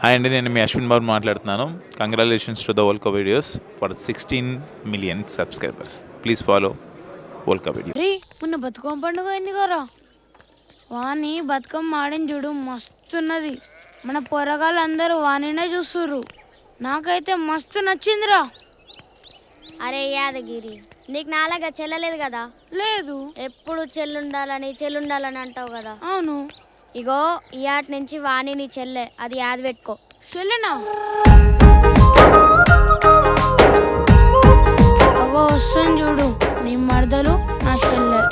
Hi అండి, నేను మీ అశ్విన్ బాబు మాట్లాడుతున్నాను. Congratulations to the Volga videos for 16 million subscribers. Please follow Volga video. రే మొన్న బతుకమ్మ పండుగ అయింది కదా, వాణి బతుకమ్మ ఆడిన చూడు మస్తున్నది. మన పొరగాళ్ళందరూ వాణినే చూస్తుర్రు. నాకైతే మస్తు నచ్చిందిరా. అరే యాదగిరి, నీకు నాలాగా చెల్లలేదు కదా? లేదు. ఎప్పుడు చెల్లుండాలని అంటావు కదా. అవును. ఇగో ఇయాటి నుంచి వాణి నీ చెల్లె, అది యాద పెట్టుకో. చెల్లెనా? అగో వస్తుంది చూడు, నీ మరదలు నా చెల్లె.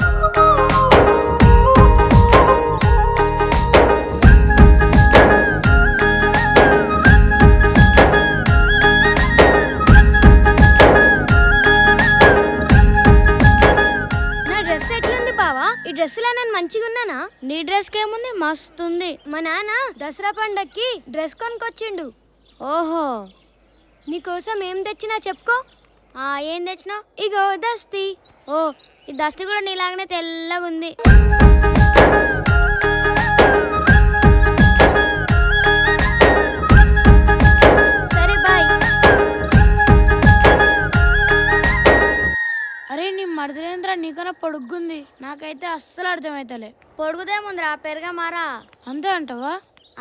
ఈ డ్రెస్సులో నేను మంచిగా ఉన్నానా? నీ డ్రెస్ కేముంది, మస్తుంది. మా నాన్న దసరా పండక్కి డ్రెస్ కొనుకొచ్చిండు. ఓహో, నీకోసం ఏం తెచ్చినా చెప్పుకో. ఏం తెచ్చినావు? ఇగో దస్తి. ఓ, ఈ దస్తి కూడా నీలాగానే తెల్లగా ఉంది. సరే బాయ్. అరే నీ మరదలేంద్ర నీకన్నా పొడుగ్గుంది. నాకైతే అస్సలు అర్థమైతలే. పొడుగుదేముందిరా, పెరగా మారా. అంతే అంటావా?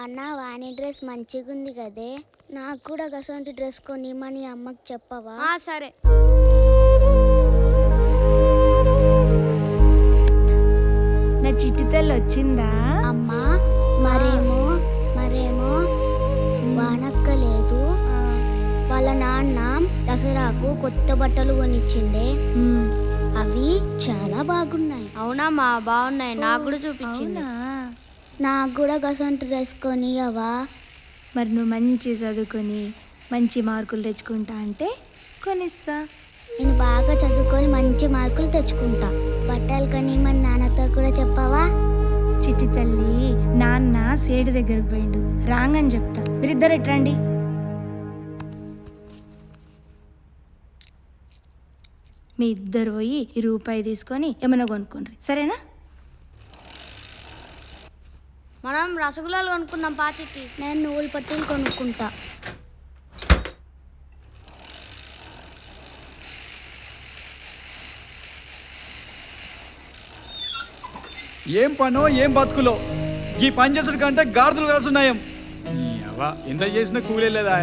అన్న వాణి డ్రెస్ మంచిగుంది కదే, నాకు కూడా గసంటి డ్రెస్ కొనిమని అమ్మకి చెప్పవా? సరే. నా చిట్టి తల్లి వచ్చిందా? అమ్మా మరేమో వానక్కలేదు. వాళ్ళ నాన్న దసరాకు కొత్త బట్టలు కొనిచ్చిండే, అవి చాలా బాగున్నాయి. అవునమ్మా, బాగున్నాయి. నాకు కూడా చూపించింది. నాకు కూడా గసంటి డ్రెస్ కొనియవా? మరి నువ్వు మంచి చదువుకొని మంచి మార్కులు తెచ్చుకుంటా అంటే కొనిస్తా. నేను బాగా చదువుకొని మంచి మార్కులు తెచ్చుకుంటా. బట్టలు కొనిమని నాన్నతో కూడా చెప్పవా? చిట్టి తల్లి, నాన్న సేడు దగ్గరకు పోయిండు, రాంగని చెప్తా. మీరిద్దరు ఎట్రండి. మీ ఇద్దరు పోయి రూపాయి తీసుకొని ఏమైనా కొనుక్కోండి, సరేనా? మనం రసగుల్లాలు కొనుక్కుందాం పాచికి. నేను నువ్వుల పట్టీలు కొనుక్కుంటా. ఏం పనో ఏం బతుకులో ఈ పని చేసుడు కంటే గార్దులు కాసున్నాయం. ఎంత చేసినా కూలే లేదా?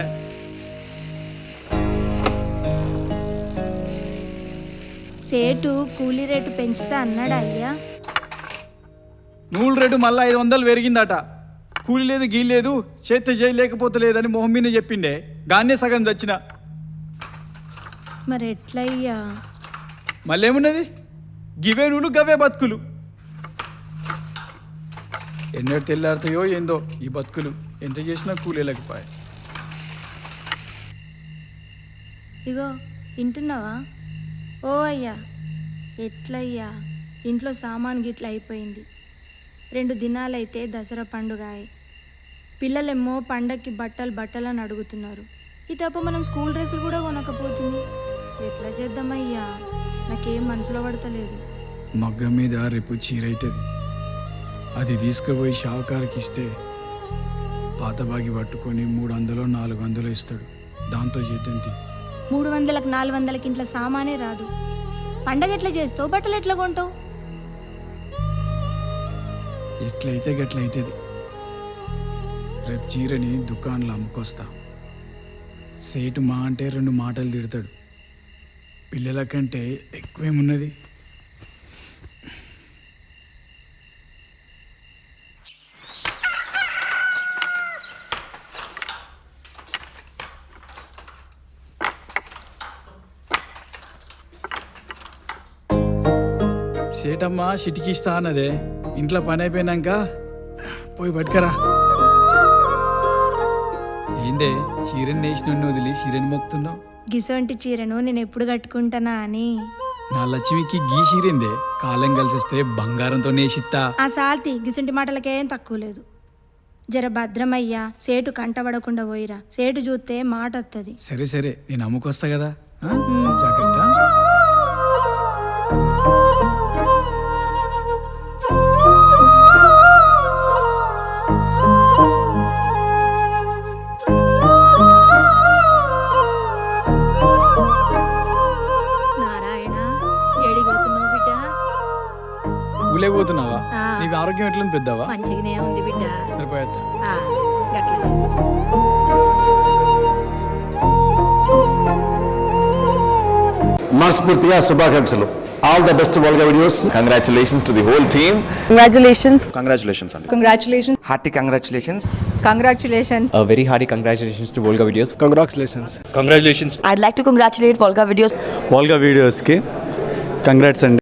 సేటు కూలీ రేటు పెంచుతా అన్నాడా అయ్యా? నూలు రేటు మళ్ళీ 500 పెరిగిందట. కూలి లేదు గీ లేదు, చేతి చేయలేకపోతే లేదని మొహం మీద చెప్పిండే. గానే సగం తెచ్చిన. మరి ఎట్లయ్యా? మళ్ళేమున్నది, గివే నూలు గవే బతుకులు. ఎన్నడు తెల్లారుతాయో ఏందో ఈ బతుకులు. ఎంత చేసినా కూలేలేకపోయా. ఇగో వింటున్నావా? ఓ అయ్యా, ఎట్లయ్యా? ఇంట్లో సామాన్ గిట్ల అయిపోయింది. 2 దినాలైతే దసరా పండుగ. పిల్లలేమో పండక్కి బట్టలు అని అడుగుతున్నారు. ఈ తప్ప మనం స్కూల్ డ్రెస్సులు కూడా కొనకపోతుంది. ఎట్లా చేద్దామయ్యా? నాకేం మనసులో పడతలేదు. మగ్గం మీద రేపు చీరైతుంది. అది తీసుకుపోయి షావుకారికి ఇస్తే పాత బాగి పట్టుకొని 300 400 ఇస్తాడు. దాంతో చేతంతి 300కి 400కి ఇంట్లో సామానే రాదు. పండగ ఎట్లా చేస్తావు? బట్టలు ఎట్లా కొంటావు? ఎట్లయితే గట్లయితుంది. రేపు చీరని దుకాణంలో అమ్ముకొస్తా. సేటు మా అంటే 2 మాటలు తిడతాడు. పిల్లల కంటే ఎక్కువేమున్నది. సేటమ్మ చిటికిస్తా అన్నదే. ఇంట్లో పని అయిపోయినాక పోయి పట్టుకరా. ఏందే చీరని నేసిన వదిలి చీరని మొక్కుతున్నావు? గిసొంటి చీరను నేను ఎప్పుడు కట్టుకుంటానా అని. నా లక్ష్మికి గీ చీరిందే. కాలం కలిసిస్తే బంగారంతో నేసిత్తా. ఆ సాల్తి గిసొంటి మాటలకేం తక్కువ లేదు. జర భద్రమయ్యా, సేటు కంటపడకుండా పోయిరా. సేటు చూస్తే మాట వస్తుంది. సరే సరే, నేను అమ్ముకొస్తా కదా, జాగ్రత్త. ఊలేకపోతున్నావా ఆ. నీకు ఆరోగ్యం ఎట్లుంది పెద్దవా మంచిగానే ఉంది బిడ్డ సరిపోయేస్తా ఆ, గట్ల మనస్ఫూర్తిగా శుభాకాంక్షలు. All the best Volga videos. Congratulations to the whole team. Congratulations. Congratulations Andy. Congratulations. Hearty congratulations. Congratulations. A very hearty congratulations to Volga Videos. Congratulations. Congratulations. I'd like to congratulate Volga Videos. వాల్గా వీడియోస్కి congrats అండి.